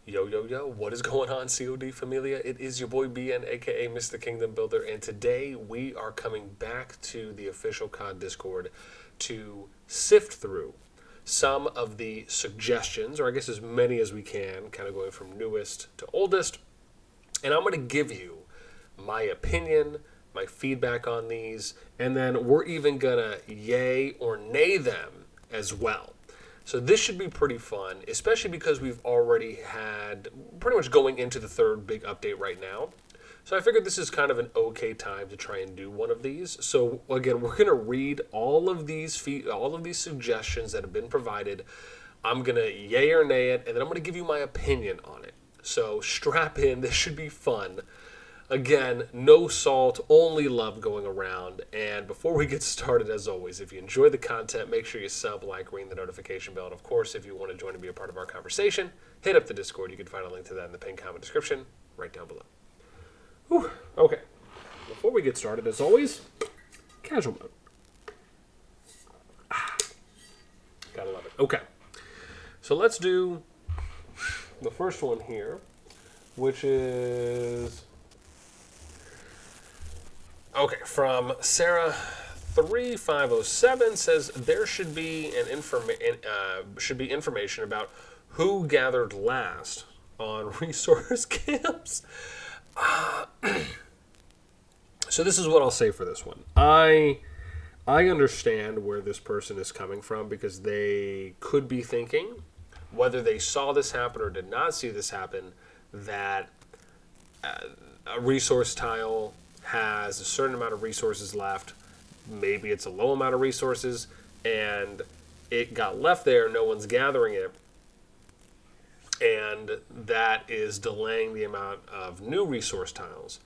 Yo, yo, yo, what is going on, COD Familia? It is your boy BN, aka Mr. Kingdom Builder, and today we are coming back to the official COD Discord to sift through some of the suggestions, or I guess as many as we can, kind of going from newest to oldest. And I'm going to give you my opinion, my feedback on these, and then we're even going to yay or nay them as well. So this should be pretty fun, especially because we've already had pretty much going into the third big update right now. So I figured this is kind of an okay time to try and do one of these. So again, we're going to read all of these suggestions that have been provided. I'm going to yay or nay it, and then I'm going to give you my opinion on it. So strap in, this should be fun. Again, no salt, only love going around. And before we get started, as always, if you enjoy the content, make sure you sub, like, ring the notification bell. And of course, if you want to join and be a part of our conversation, hit up the Discord. You can find a link to that in the pinned comment description right down below. Whew. Okay. Before we get started, as always, casual mode. Gotta love it. Okay. So let's do the first one here, which is... Okay, from Sarah3507 says there should be information about who gathered last on resource camps. So this is what I'll say for this one. I understand where this person is coming from because they could be thinking, whether they saw this happen or did not see this happen, that a resource tile has a certain amount of resources left. Maybe it's a low amount of resources and it got left there, no one's gathering it, and that is delaying the amount of new resource tiles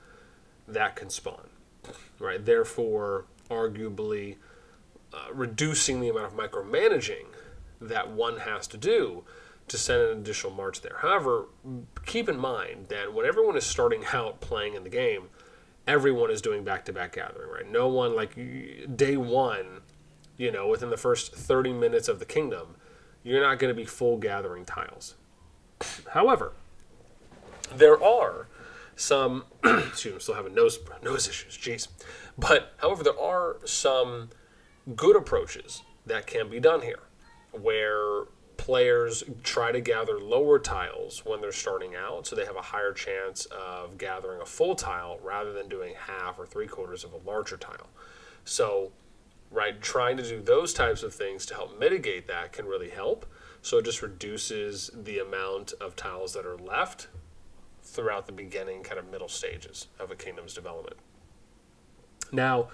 that can spawn, right? Therefore, arguably reducing the amount of micromanaging that one has to do to send an additional march there. However, keep in mind that when everyone is starting out playing in the game, everyone is doing back-to-back gathering, right? No one, like, day one, within the first 30 minutes of the kingdom, you're not going to be full gathering tiles. However, there are some, excuse me, I'm still having nose issues, jeez. But, however, there are some good approaches that can be done here, where players try to gather lower tiles when they're starting out, so they have a higher chance of gathering a full tile rather than doing half or three-quarters of a larger tile. So, right, trying to do those types of things to help mitigate that can really help. So it just reduces the amount of tiles that are left throughout the beginning, kind of middle stages of a kingdom's development. Now,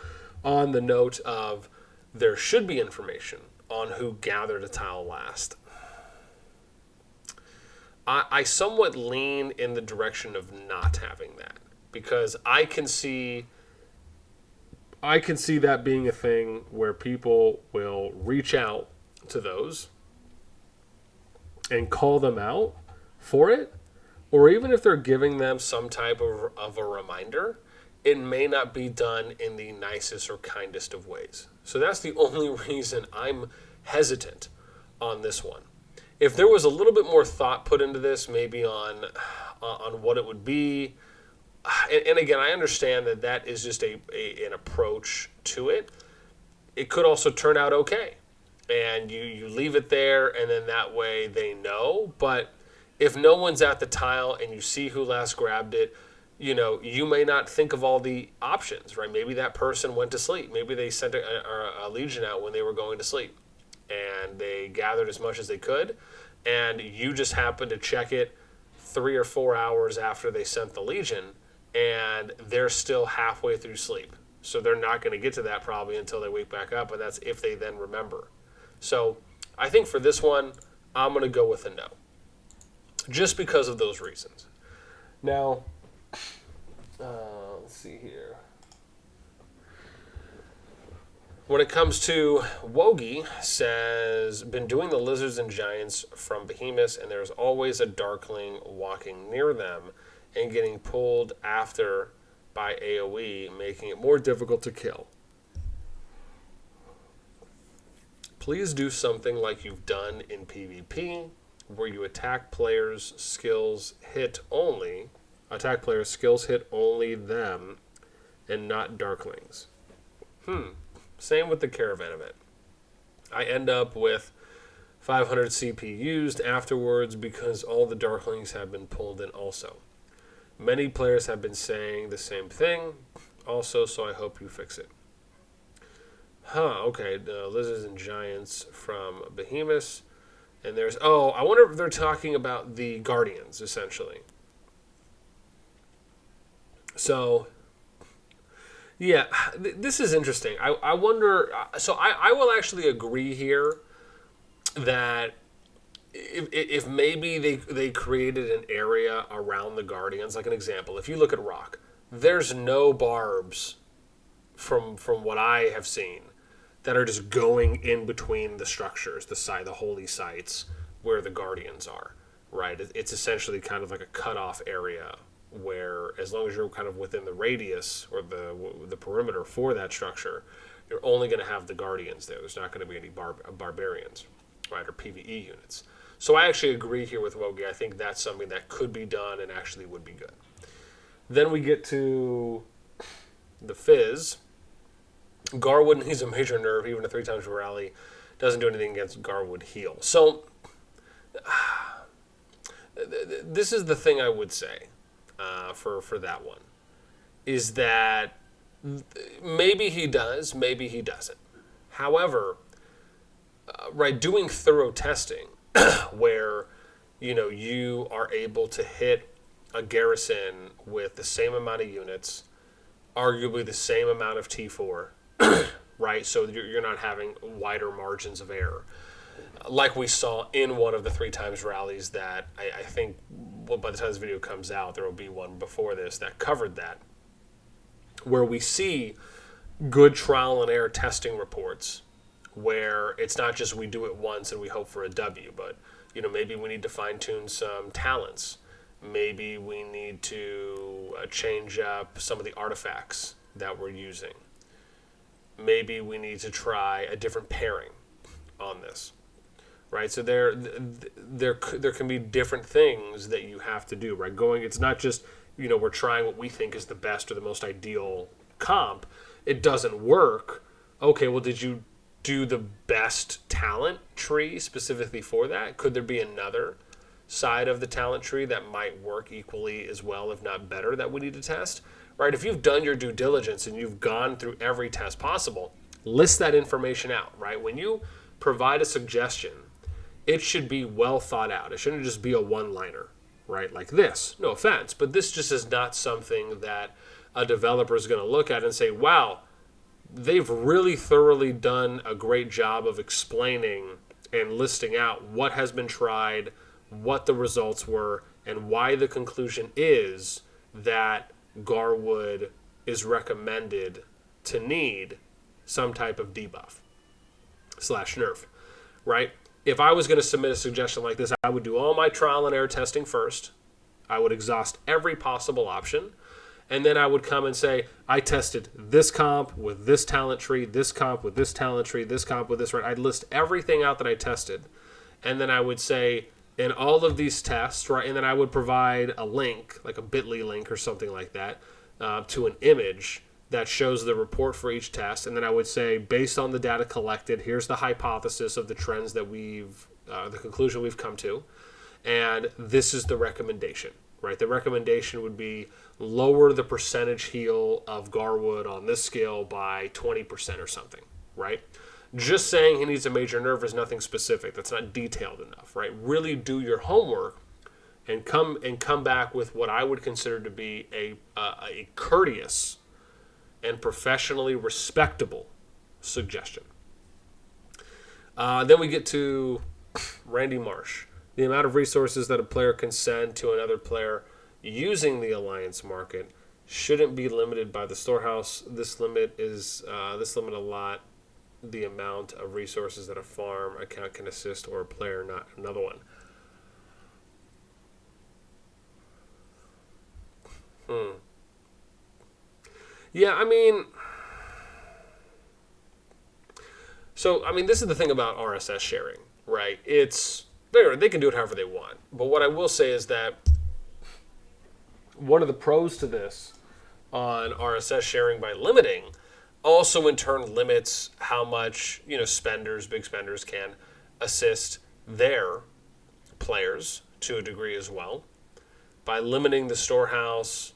on the note of there should be information on who gathered a tile last, I somewhat lean in the direction of not having that, because I can see that being a thing where people will reach out to those and call them out for it, or even if they're giving them some type of a reminder, it may not be done in the nicest or kindest of ways. So that's the only reason I'm hesitant on this one. If there was a little bit more thought put into this, maybe on what it would be, and again, I understand that is just an approach to it. It could also turn out okay, and you leave it there, and then that way they know. But if no one's at the tile and you see who last grabbed it, you may not think of all the options, right? Maybe that person went to sleep. Maybe they sent a legion out when they were going to sleep, and they gathered as much as they could, and you just happened to check it 3 or 4 hours after they sent the legion, and they're still halfway through sleep. So they're not going to get to that probably until they wake back up, and that's if they then remember. So I think for this one, I'm going to go with a no, just because of those reasons. Now, let's see here. When it comes to Wogi, says, been doing the lizards and giants from behemoths, and there's always a darkling walking near them and getting pulled after by AoE, making it more difficult to kill. Please do something like you've done in PvP where you attack players' skills hit only them and not Darklings. Same with the Caravan event. I end up with 500 CP used afterwards because all the Darklings have been pulled in also. Many players have been saying the same thing also, so I hope you fix it. Okay. Lizards and Giants from Behemoths. And there's... Oh, I wonder if they're talking about the Guardians, essentially. So... Yeah, this is interesting. I wonder... So I will actually agree here that if maybe they created an area around the Guardians, like an example, if you look at Rock, there's no barbs from what I have seen that are just going in between the structures, the holy sites where the Guardians are, right? It's essentially kind of like a cutoff area where, as long as you're kind of within the radius or the perimeter for that structure, you're only going to have the Guardians there. There's not going to be any barbarians, right, or PvE units. So I actually agree here with Wogi. I think that's something that could be done and actually would be good. Then we get to the Fizz. Garwood needs a major nerve, even a 3 times rally. Doesn't do anything against Garwood heal. So, this is the thing I would say for that one. Is that maybe he does, maybe he doesn't. However, right, doing thorough testing where, you are able to hit a garrison with the same amount of units, arguably the same amount of T4, right? So you're not having wider margins of error. Like we saw in one of the 3 times rallies that I think, well, by the time this video comes out, there will be one before this that covered that, where we see good trial and error testing reports where it's not just we do it once and we hope for a W, but maybe we need to fine-tune some talents. Maybe we need to change up some of the artifacts that we're using. Maybe we need to try a different pairing on this, right? So there can be different things that you have to do, right? It's not just, we're trying what we think is the best or the most ideal comp. It doesn't work. Okay, well, did you do the best talent tree specifically for that? Could there be another side of the talent tree that might work equally as well, if not better, that we need to test? Right? If you've done your due diligence and you've gone through every test possible, list that information out, right? When you provide a suggestion, it should be well thought out. It shouldn't just be a one-liner, right? Like this. No offense, but this just is not something that a developer is going to look at and say, wow, they've really thoroughly done a great job of explaining and listing out what has been tried, what the results were, and why the conclusion is that Garwood is recommended to need some type of debuff / nerf, right? If I was going to submit a suggestion like this, I would do all my trial and error testing first. I would exhaust every possible option. And then I would come and say, I tested this comp with this talent tree, this comp with this talent tree, this comp with this, right? I'd list everything out that I tested. And then I would say, in all of these tests, right? And then I would provide a link, like a bit.ly link or something like that, to an image that shows the report for each test. And then I would say, based on the data collected, here's the hypothesis of the trends that the conclusion we've come to. And this is the recommendation, right? The recommendation would be lower the percentage heal of Garwood on this scale by 20% or something, right? Just saying he needs a major nerve is nothing specific. That's not detailed enough, right? Really do your homework and come back with what I would consider to be a courteous and professionally respectable suggestion. Then we get to Randy Marsh. The amount of resources that a player can send to another player using the alliance market shouldn't be limited by the storehouse. This limit a lot the amount of resources that a farm account can assist or a player, not another one. Yeah, this is the thing about RSS sharing, right? It's they can do it however they want. But what I will say is that one of the pros to this on RSS sharing by limiting also in turn limits how much big spenders can assist their players to a degree as well by limiting the storehouse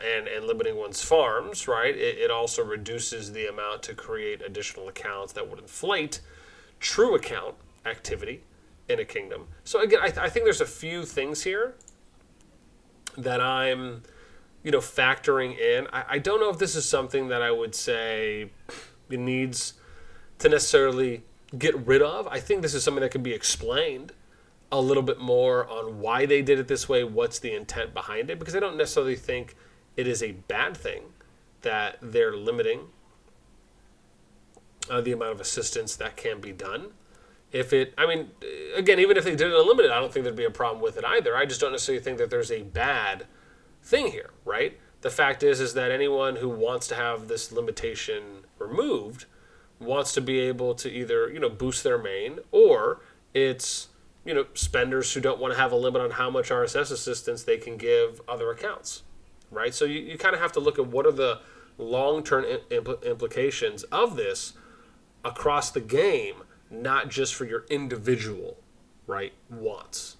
and limiting one's farms. Right, it also reduces the amount to create additional accounts that would inflate true account activity in a kingdom. So again, I think there's a few things here that I'm factoring in. I don't know if this is something that I would say it needs to necessarily get rid of. I think this is something that can be explained a little bit more on why they did it this way, what's the intent behind it, because I don't necessarily think it is a bad thing that they're limiting the amount of assistance that can be done. Again, even if they did it unlimited, I don't think there'd be a problem with it either. I just don't necessarily think that there's a bad thing here, right? The fact is that anyone who wants to have this limitation removed wants to be able to either, boost their main, or it's, spenders who don't want to have a limit on how much RSS assistance they can give other accounts, right? So you kind of have to look at what are the long-term implications of this across the game, not just for your individual, right, wants.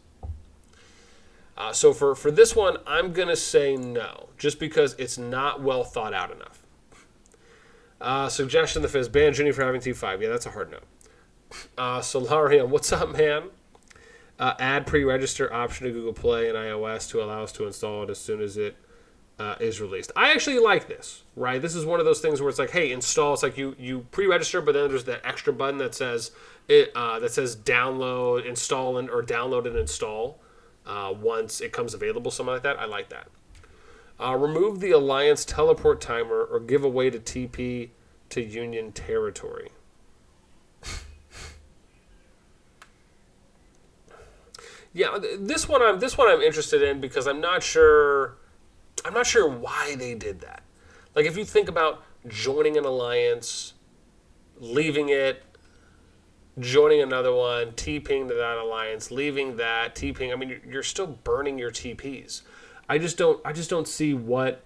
So for this one, I'm going to say no, just because it's not well thought out enough. Suggestion that says ban Junior for having T5. Yeah, that's a hard no. Solarium, what's up, man? Add pre-register option to Google Play and iOS to allow us to install it as soon as it is released. I actually like this, right? This is one of those things where it's like, hey, install. It's like you pre-register, but then there's that extra button that says download, install, or download and install once it comes available, something like that. I like that. Remove the Alliance teleport timer or give away to TP to Union territory. Yeah, this one I'm interested in because I'm not sure why they did that. Like, if you think about joining an alliance, leaving it, joining another one, TPing to that alliance, leaving that, TPing. I mean, you're still burning your TPs. I just don't see what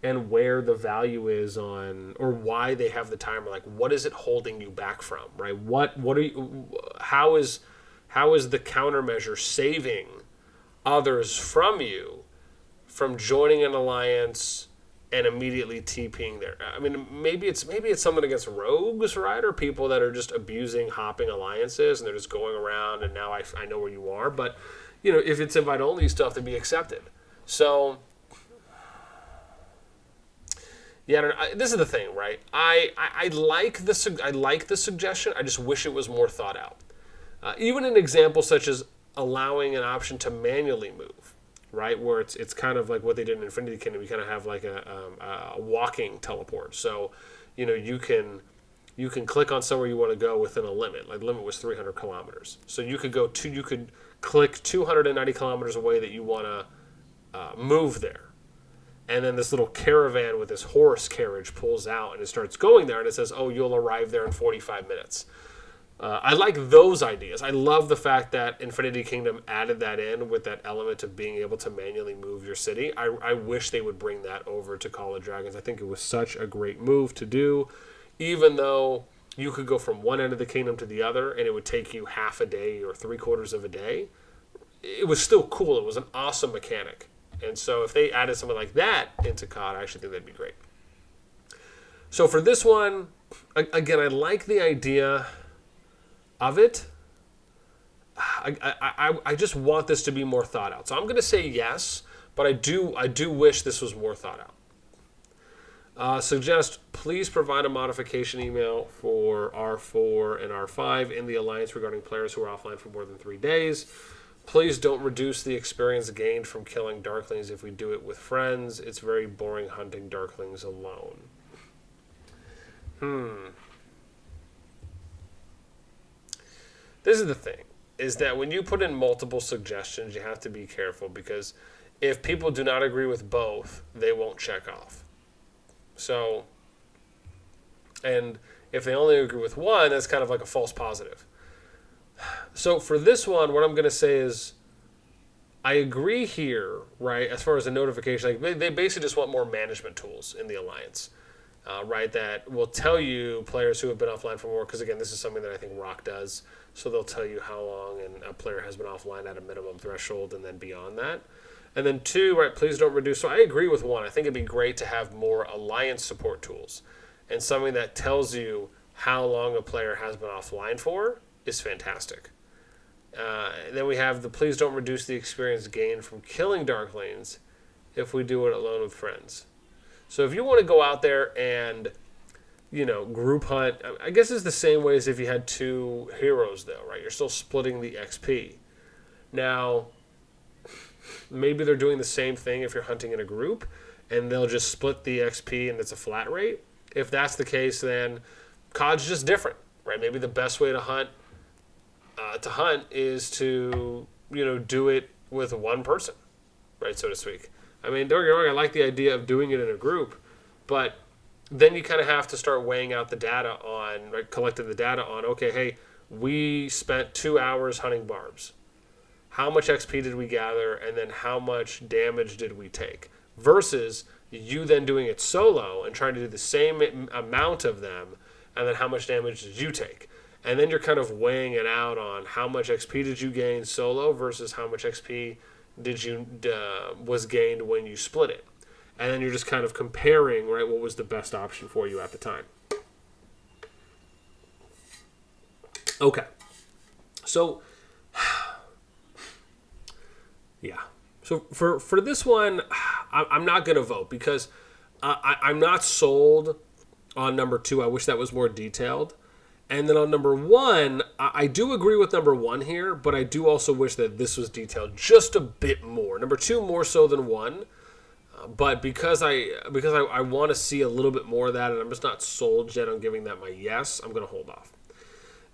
and where the value is on, or why they have the timer. Like, what is it holding you back from, right? What are you? How is the countermeasure saving others from you from joining an alliance and immediately TPing there? I mean, maybe it's something against rogues, right? Or people that are just abusing hopping alliances and they're just going around and now I know where you are. But, if it's invite only stuff, to be accepted. So, yeah, this is the thing, right? I like the suggestion. I just wish it was more thought out. Even an example such as allowing an option to manually move, right? Where it's kind of like what they did in Infinity Kingdom. You kind of have like a walking teleport. So, you can click on somewhere you want to go within a limit. Like, the limit was 300 kilometers. So you could click 290 kilometers away that you want to move there. And then this little caravan with this horse carriage pulls out and it starts going there and it says, oh, you'll arrive there in 45 minutes. I like those ideas. I love the fact that Infinity Kingdom added that in with that element of being able to manually move your city. I wish they would bring that over to Call of Dragons. I think it was such a great move to do, even though you could go from one end of the kingdom to the other and it would take you half a day or 3/4 of a day. It was still cool. It was an awesome mechanic. And so if they added something like that into CoD, I actually think that'd be great. So for this one, again, I like the idea of it. I just want this to be more thought out. So I'm going to say yes, but I do wish this was more thought out. Suggest please provide a modification email for R4 and R5 in the Alliance regarding players who are offline for more than 3 days. Please don't reduce the experience gained from killing Darklings if we do it with friends. It's very boring hunting Darklings alone. This is the thing, is that when you put in multiple suggestions, you have to be careful, because if people do not agree with both, they won't check off. So, and if they only agree with one, that's kind of like a false positive. So for this one, what I'm going to say is I agree here, right, as far as the notification. Like they basically just want more management tools in the Alliance, right, that will tell you players who have been offline for more, because, again, this is something that I think Rock does. So they'll tell you how long a player has been offline at a minimum threshold and then beyond that. And then two, right, please don't reduce. So I agree with one. I think it'd be great to have more Alliance support tools. And something that tells you how long a player has been offline for is fantastic. Then we have the please don't reduce the experience gained from killing Darklings if we do it alone with friends. So if you want to go out there and, group hunt, I guess it's the same way as if you had two heroes, though, right? You're still splitting the XP. Now, maybe they're doing the same thing if you're hunting in a group, and they'll just split the XP and it's a flat rate. If that's the case, then COD's just different, right? Maybe the best way to hunt is to, do it with one person, right, so to speak. I mean, don't get me wrong, I like the idea of doing it in a group, but then you kind of have to start weighing out the data on, right, collecting the data on, okay, hey, we spent 2 hours hunting barbs. How much XP did we gather, and then how much damage did we take? Versus you then doing it solo and trying to do the same amount of them, and then how much damage did you take? And then you're kind of weighing it out on how much XP did you gain solo versus how much XP was gained when you split it. And then you're just kind of comparing, right, what was the best option for you at the time. Okay. So, yeah. So for this one, I'm not going to vote because I'm not sold on number 2. I wish that was more detailed. And then on number 1, I do agree with number 1 here, but I do also wish that this was detailed just a bit more. Number 2 more so than 1, but because I want to see a little bit more of that, and I'm just not sold yet on giving that my yes, I'm going to hold off.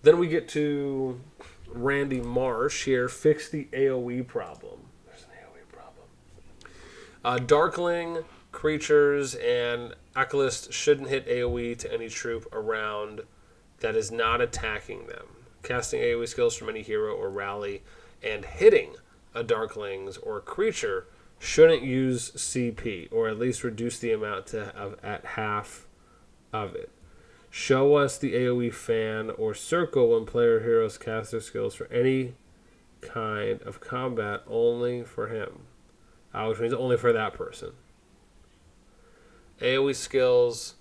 Then we get to Randy Marsh here. Fix the AoE problem. There's an AoE problem. Darkling creatures and Acolyst shouldn't hit AoE to any troop around that is not attacking them. Casting AoE skills from any hero or rally and hitting a Darklings or a creature shouldn't use CP, or at least reduce the amount at half of it. Show us the AoE fan or circle when player heroes cast their skills for any kind of combat only for him. Which means only for that person. AoE skills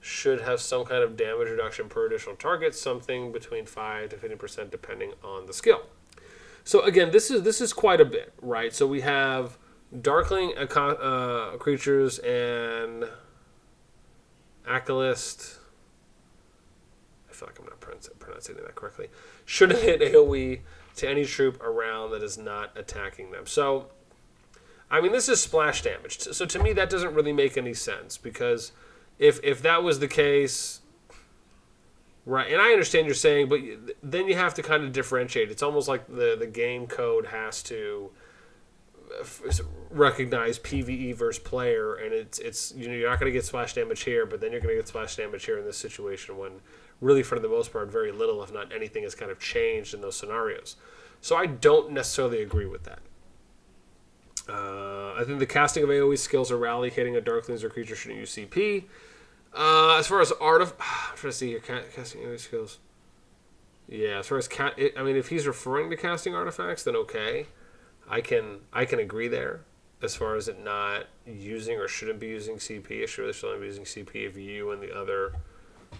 should have some kind of damage reduction per additional target, something between 5 to 15% depending on the skill. So again, this is quite a bit, right? So we have Darkling creatures and Acolyst. I feel like I'm not pronouncing that correctly. Shouldn't hit AoE to any troop around that is not attacking them. So, I mean, this is splash damage. So to me, that doesn't really make any sense because if that was the case, right, and I understand you're saying, but then you have to kind of differentiate. It's almost like the game code has to recognize PvE versus player, and it's you're not going to get splash damage here, but then you're going to get splash damage here in this situation when really for the most part very little, if not anything, has kind of changed in those scenarios. So I don't necessarily agree with that. I think the casting of AoE skills or rally hitting a Darklings or creature shouldn't use CP. As far as I'm trying to see here, casting AoE skills. Yeah, as far as if he's referring to casting artifacts, then okay, I can agree there. As far as it not using or shouldn't be using CP, it should only be using CP if you and the other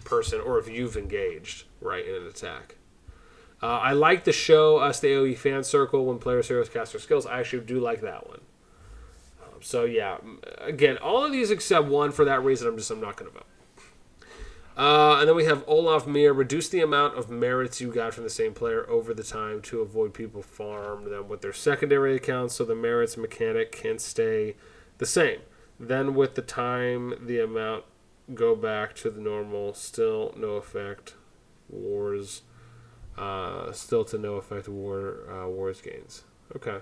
person, or if you've engaged right in an attack. I like to show us the AoE fan circle when players' heroes cast their skills. I actually do like that one. So yeah, again, all of these except one. For that reason, I'm not going to vote. And then we have Olaf Mir. Reduce the amount of merits you got from the same player over the time to avoid people farm them with their secondary accounts, so the merits mechanic can stay the same. Then with the time, the amount go back to the normal. Still no effect. Wars. Still to no effect. Wars gains. Okay.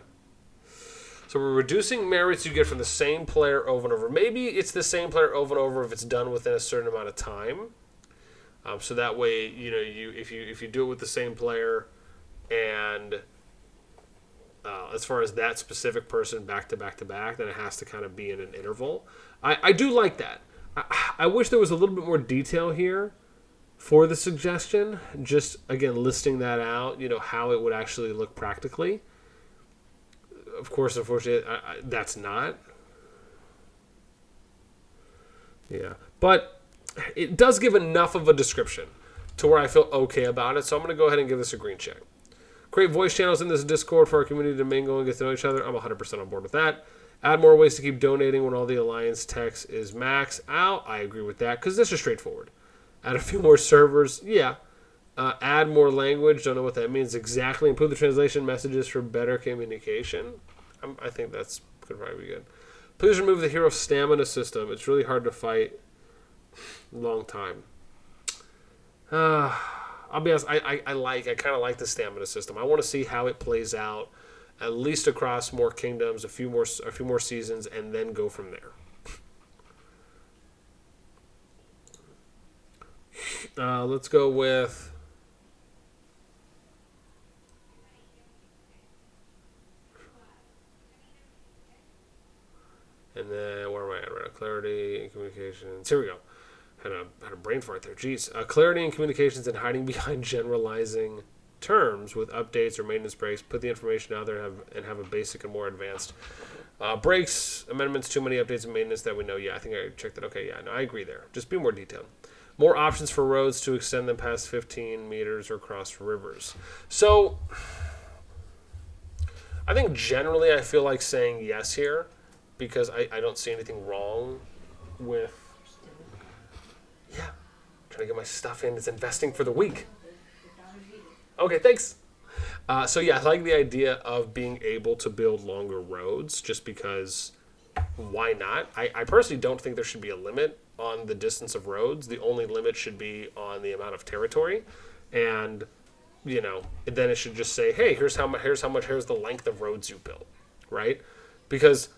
So we're reducing merits you get from the same player over and over. Maybe it's the same player over and over if it's done within a certain amount of time. So that way, if you do it with the same player and as far as that specific person back to back to back, then it has to kind of be in an interval. I do like that. I wish there was a little bit more detail here for the suggestion. Just, again, listing that out, how it would actually look practically. Of course, unfortunately, that's not. Yeah. But it does give enough of a description to where I feel okay about it. So I'm going to go ahead and give this a green check. Create voice channels in this Discord for our community to mingle and get to know each other. I'm 100% on board with that. Add more ways to keep donating when all the Alliance text is max out. I agree with that because this is straightforward. Add a few more servers. Yeah. Add more language. Don't know what that means exactly. Improve the translation messages for better communication. I think that's could probably be good. Please remove the hero stamina system. It's really hard to fight. Long time. I'll be honest. I kind of like the stamina system. I want to see how it plays out, at least across more kingdoms, a few more seasons, and then go from there. Let's go with. And then where am I at? Right, clarity and communications. Here we go. Had a brain fart there. Jeez. Clarity and communications and hiding behind generalizing terms with updates or maintenance breaks. Put the information out there and have a basic and more advanced breaks, amendments, too many updates and maintenance that we know. Yeah, I think I checked that. Okay, yeah, no, I agree there. Just be more detailed. More options for roads to extend them past 15 meters or cross rivers. So I think generally I feel like saying yes here because I don't see anything wrong with. Yeah, trying to get my stuff in. It's investing for the week. Okay, thanks. So yeah, I like the idea of being able to build longer roads just because why not? I personally don't think there should be a limit on the distance of roads. The only limit should be on the amount of territory. And, then it should just say, hey, here's the length of roads you built, right? Because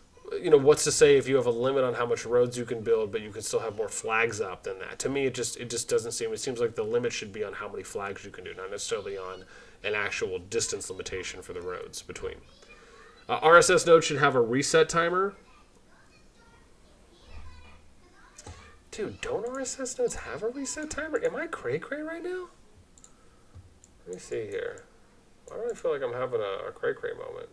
what's to say if you have a limit on how much roads you can build, but you can still have more flags up than that? To me, it just doesn't seem. It seems like the limit should be on how many flags you can do, not necessarily on an actual distance limitation for the roads between. RSS nodes should have a reset timer. Dude, don't RSS nodes have a reset timer? Am I cray-cray right now? Let me see here. Why do I feel like I'm having a cray-cray moment?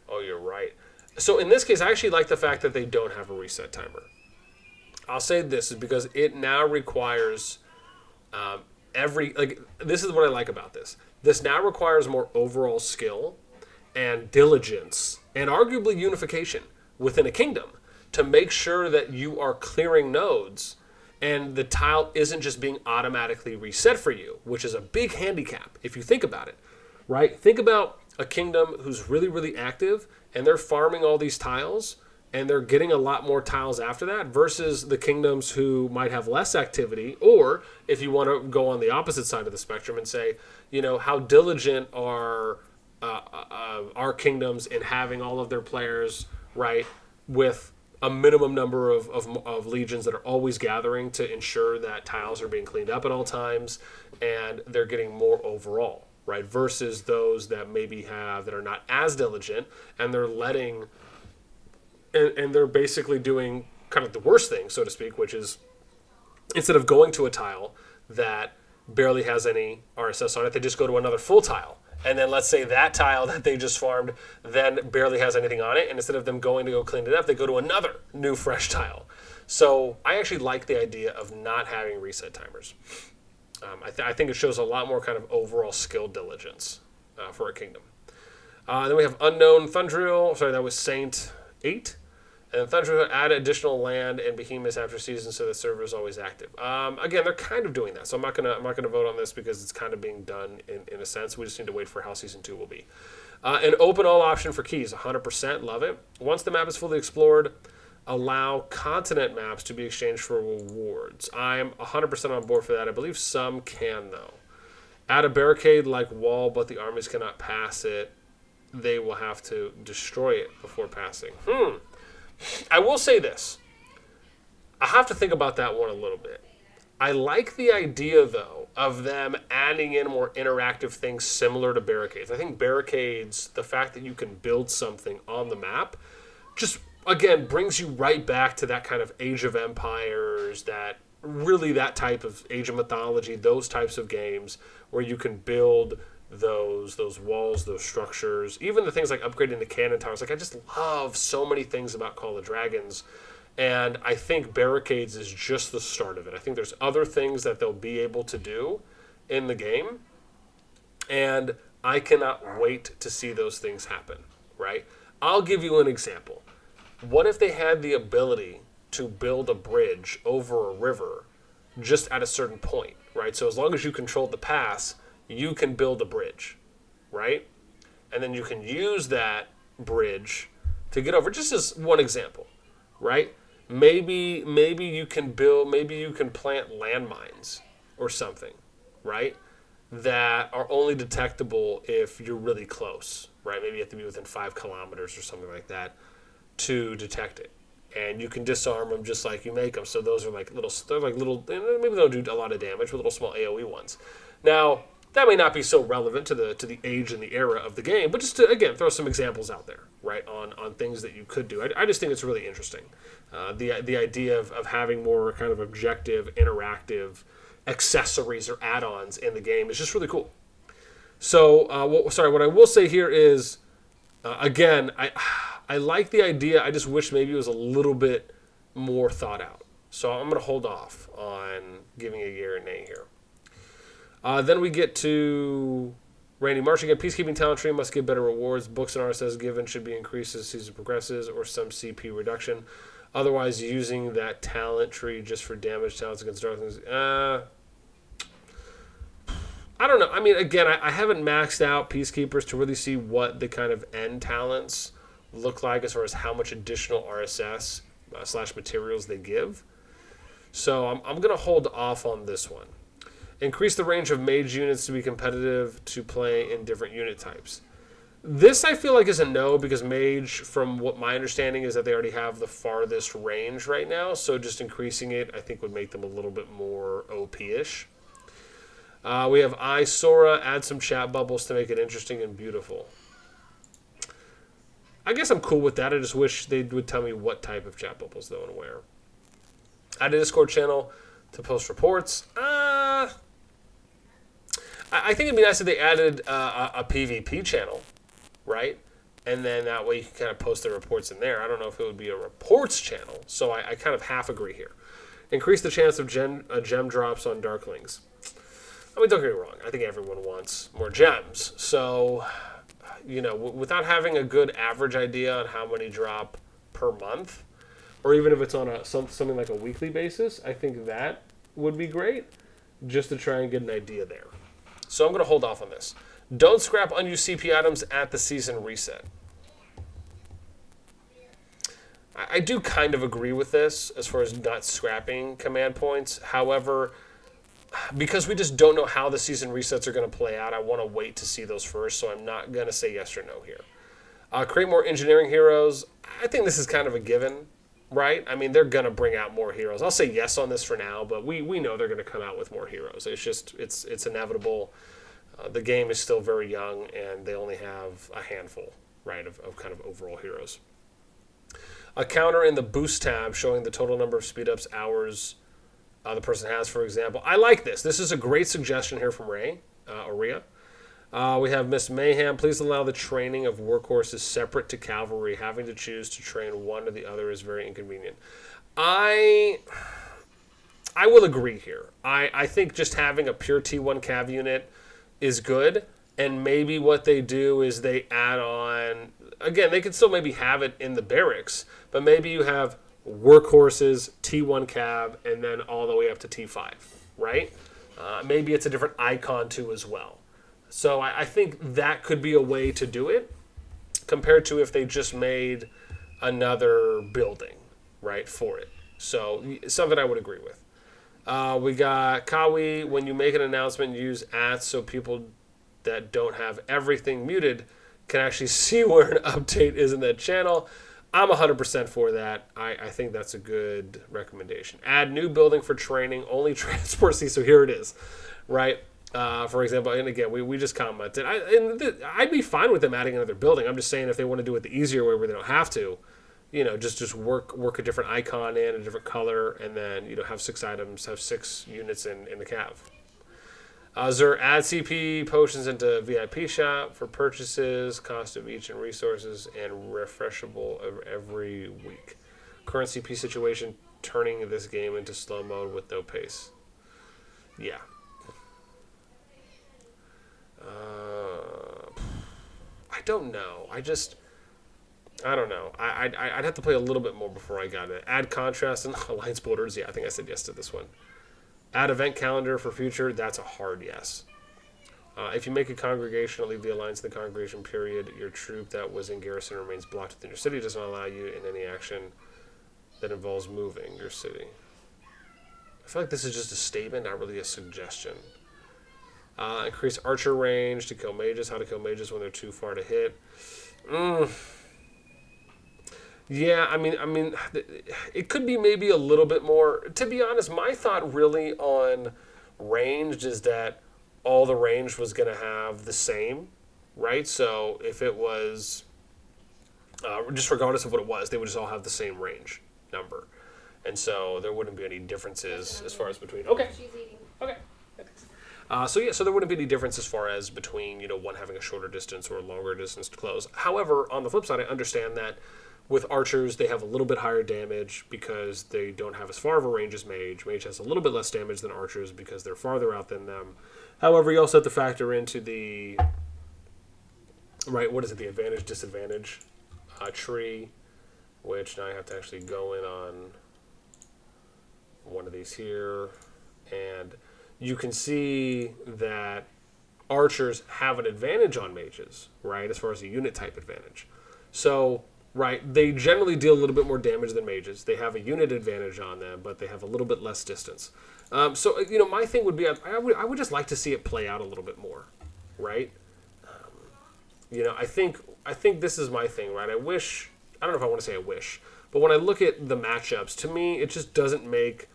Oh, you're right. So in this case, I actually like the fact that they don't have a reset timer. I'll say this is because it now requires this is what I like about this. This now requires more overall skill and diligence and arguably unification within a kingdom to make sure that you are clearing nodes and the tile isn't just being automatically reset for you, which is a big handicap if you think about it, right? Think about a kingdom who's really, really active and they're farming all these tiles and they're getting a lot more tiles after that versus the kingdoms who might have less activity. Or if you want to go on the opposite side of the spectrum and say, how diligent are our kingdoms in having all of their players, right, with a minimum number of legions that are always gathering to ensure that tiles are being cleaned up at all times and they're getting more overall, right? Versus those that maybe that are not as diligent and they're letting, and they're basically doing kind of the worst thing, so to speak, which is instead of going to a tile that barely has any RSS on it, they just go to another full tile. And then let's say that tile that they just farmed then barely has anything on it. And instead of them going to go clean it up, they go to another new fresh tile. So I actually like the idea of not having reset timers. I think it shows a lot more kind of overall skill diligence for a kingdom. Then we have Unknown Thundrill. Sorry, that was Saint 8. And Thundrill add additional land and behemoths after seasons so the server is always active. Again, they're kind of doing that, so I'm not gonna vote on this because it's kind of being done in a sense. We just need to wait for how season 2 will be. An open all option for keys, 100%, love it. Once the map is fully explored, allow continent maps to be exchanged for rewards. I'm 100% on board for that. I believe some can though. Add a barricade-like wall, but the armies cannot pass it. They will have to destroy it before passing. I will say this. I have to think about that one a little bit. I like the idea, though, of them adding in more interactive things similar to barricades. I think barricades, the fact that you can build something on the map, just, again, brings you right back to that kind of Age of Empires, that type of Age of Mythology, those types of games where you can build those walls, those structures, even the things like upgrading the cannon towers. Like, I just love so many things about Call of Dragons. And I think barricades is just the start of it. I think there's other things that they'll be able to do in the game. And I cannot wait to see those things happen, right? I'll give you an example. What if they had the ability to build a bridge over a river just at a certain point, right? So as long as you control the pass, you can build a bridge, right? And then you can use that bridge to get over, just as one example, right? Maybe you can plant landmines or something, right? That are only detectable if you're really close, right? Maybe you have to be within 5 kilometers or something like that to detect it. And you can disarm them just like you make them. So those are like little, maybe they don't do a lot of damage, but little small AoE ones. Now, that may not be so relevant to the age and the era of the game, but just to, again, throw some examples out there, right, on things that you could do. I just think it's really interesting. The idea of having more kind of objective, interactive accessories or add-ons in the game is just really cool. So, what I will say here is, again, I like the idea. I just wish maybe it was a little bit more thought out. So I'm going to hold off on giving a yay or nay here. Then we get to Randy Marsh again. Peacekeeping talent tree must give better rewards. Books and RSS given should be increased as the season progresses, or some CP reduction. Otherwise, using that talent tree just for damage talents against darklings. I don't know. I mean, again, I haven't maxed out Peacekeepers to really see what the kind of end talents look like as far as how much additional RSS / materials they give. So I'm going to hold off on this one. Increase the range of mage units to be competitive to play in different unit types. This I feel like is a no, because mage, from what my understanding is, that they already have the farthest range right now. So just increasing it, I think, would make them a little bit more OP-ish. We have Sora, add some chat bubbles to make it interesting and beautiful. I guess I'm cool with that. I just wish they would tell me what type of chat bubbles, though, and where. Add a Discord channel to post reports. I think it'd be nice if they added a PvP channel, right? And then that way you can kind of post the reports in there. I don't know if it would be a reports channel, so I kind of half agree here. Increase the chance of gem drops on Darklings. I mean, don't get me wrong. I think everyone wants more gems. So, without having a good average idea on how many drop per month, or even if it's on something like a weekly basis, I think that would be great, just to try and get an idea there. So I'm going to hold off on this. Don't scrap unused CP items at the season reset. I do kind of agree with this as far as not scrapping command points. However, because we just don't know how the season resets are going to play out, I want to wait to see those first, so I'm not going to say yes or no here. Create more engineering heroes. I think this is kind of a given, right? I mean, they're going to bring out more heroes. I'll say yes on this for now, but we know they're going to come out with more heroes. It's inevitable. The game is still very young, and they only have a handful, right, of kind of overall heroes. A counter in the boost tab showing the total number of speed-ups hours the person has, for example. I like this. This is a great suggestion here from Ray, or Rhea. We have Miss Mayhem. Please allow the training of workhorses separate to cavalry. Having to choose to train one or the other is very inconvenient. I will agree here. I think just having a pure T1 cav unit is good, and maybe what they do is they add on, again, they could still maybe have it in the barracks, but maybe you have workhorses, T1 cav, and then all the way up to T5, right? Maybe it's a different icon too as well. So I think that could be a way to do it, compared to if they just made another building, right, for it. So something I would agree with. We got Kawi. When you make an announcement, use @ so people that don't have everything muted can actually see where an update is in that channel. I'm 100% for that. I think that's a good recommendation. Add new building for training, only transport C. So here it is, right? For example, and again, we just commented. I'd be fine with them adding another building. I'm just saying if they want to do it the easier way where they don't have to, just work a different icon in, a different color, and then, have 6 items, have 6 units in the cav. Zur, add CP potions into VIP shop for purchases, cost of each and resources, and refreshable every week. Current CP situation, turning this game into slow mode with no pace. Yeah. I don't know. I don't know. I'd have to play a little bit more before I got it. Add contrast and alliance borders. Yeah, I think I said yes to this one. Add event calendar for future. That's a hard yes. If you make a congregation or leave the alliance in the congregation period, your troop that was in garrison remains blocked within your city. Does not allow you in any action that involves moving your city. I feel like this is just a statement, not really a suggestion. Increase archer range to kill mages. How to kill mages when they're too far to hit. Yeah, I mean, it could be maybe a little bit more. To be honest, my thought really on ranged is that all the range was going to have the same, right? So if it was, just regardless of what it was, they would just all have the same range number. And so there wouldn't be any differences as far as between. Okay. Okay. So there wouldn't be any difference as far as between, one having a shorter distance or a longer distance to close. However, on the flip side, I understand that with archers, they have a little bit higher damage because they don't have as far of a range as mage. Mage has a little bit less damage than archers because they're farther out than them. However, you also have to factor into the, right, what is it, the advantage, disadvantage tree, which now I have to actually go in on one of these here. And you can see that archers have an advantage on mages, right, as far as a unit type advantage. So, right, they generally deal a little bit more damage than mages. They have a unit advantage on them, but they have a little bit less distance. So, my thing would be, I would just like to see it play out a little bit more, right? I think this is my thing, right? I don't know if I want to say I wish, but when I look at the matchups, to me, it just doesn't make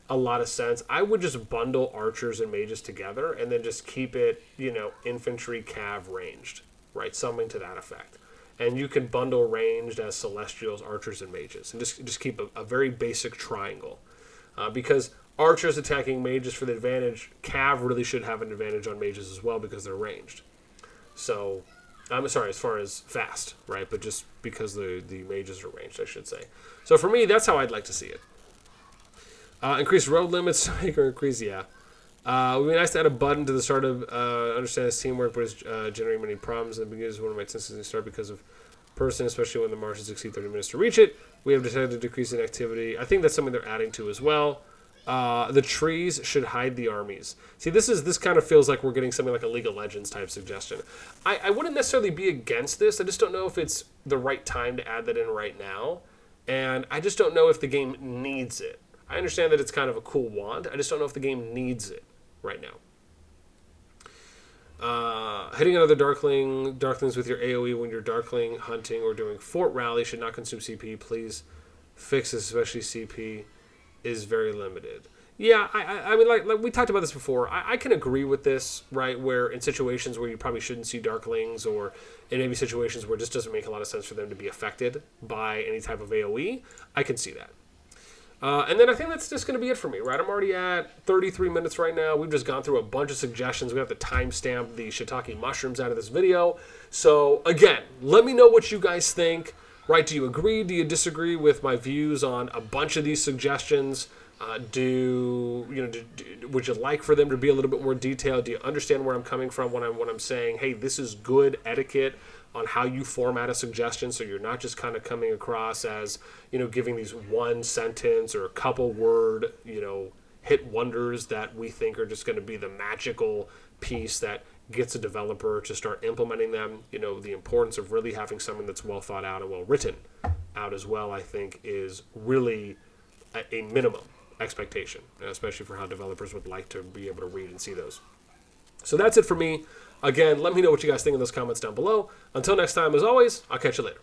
a lot of sense. I would just bundle archers and mages together and then just keep it, infantry, cav, ranged, right? Something to that effect. And you can bundle ranged as celestials, archers, and mages, and just keep a very basic triangle, because archers attacking mages for the advantage, cav really should have an advantage on mages as well because they're ranged. So, I'm sorry, as far as fast, right? But just because the mages are ranged, I should say. So for me, that's how I'd like to see it. Increase road limits, or increase, yeah. It would be nice to add a button to the start of understand this teamwork, but it's generating many problems. In the beginning is one of my tendencies to start because of person, especially when the marches exceed 30 minutes to reach it. We have decided to decrease in activity. I think that's something they're adding to as well. The trees should hide the armies. See, this kind of feels like we're getting something like a League of Legends type suggestion. I wouldn't necessarily be against this. I just don't know if it's the right time to add that in right now. And I just don't know if the game needs it. I understand that it's kind of a cool want. I just don't know if the game needs it right now. Hitting another Darklings with your AoE when you're Darkling hunting or doing Fort Rally should not consume CP. Please fix this, especially CP is very limited. Yeah, I mean, like we talked about this before. I can agree with this, right? Where in situations where you probably shouldn't see Darklings, or in maybe situations where it just doesn't make a lot of sense for them to be affected by any type of AoE, I can see that. And then I think that's just going to be it for me, right? I'm already at 33 minutes right now. We've just gone through a bunch of suggestions. We have to timestamp the shiitake mushrooms out of this video. So, again, let me know what you guys think, right? Do you agree? Do you disagree with my views on a bunch of these suggestions? Would you like for them to be a little bit more detailed? Do you understand where I'm coming from when I'm saying, hey, this is good etiquette on how you format a suggestion, so you're not just kind of coming across as, giving these one sentence or a couple word, hit wonders that we think are just going to be the magical piece that gets a developer to start implementing them. The importance of really having something that's well thought out and well written out as well, I think, is really a minimum expectation, especially for how developers would like to be able to read and see those. So that's it for me. Again, let me know what you guys think in those comments down below. Until next time, as always, I'll catch you later.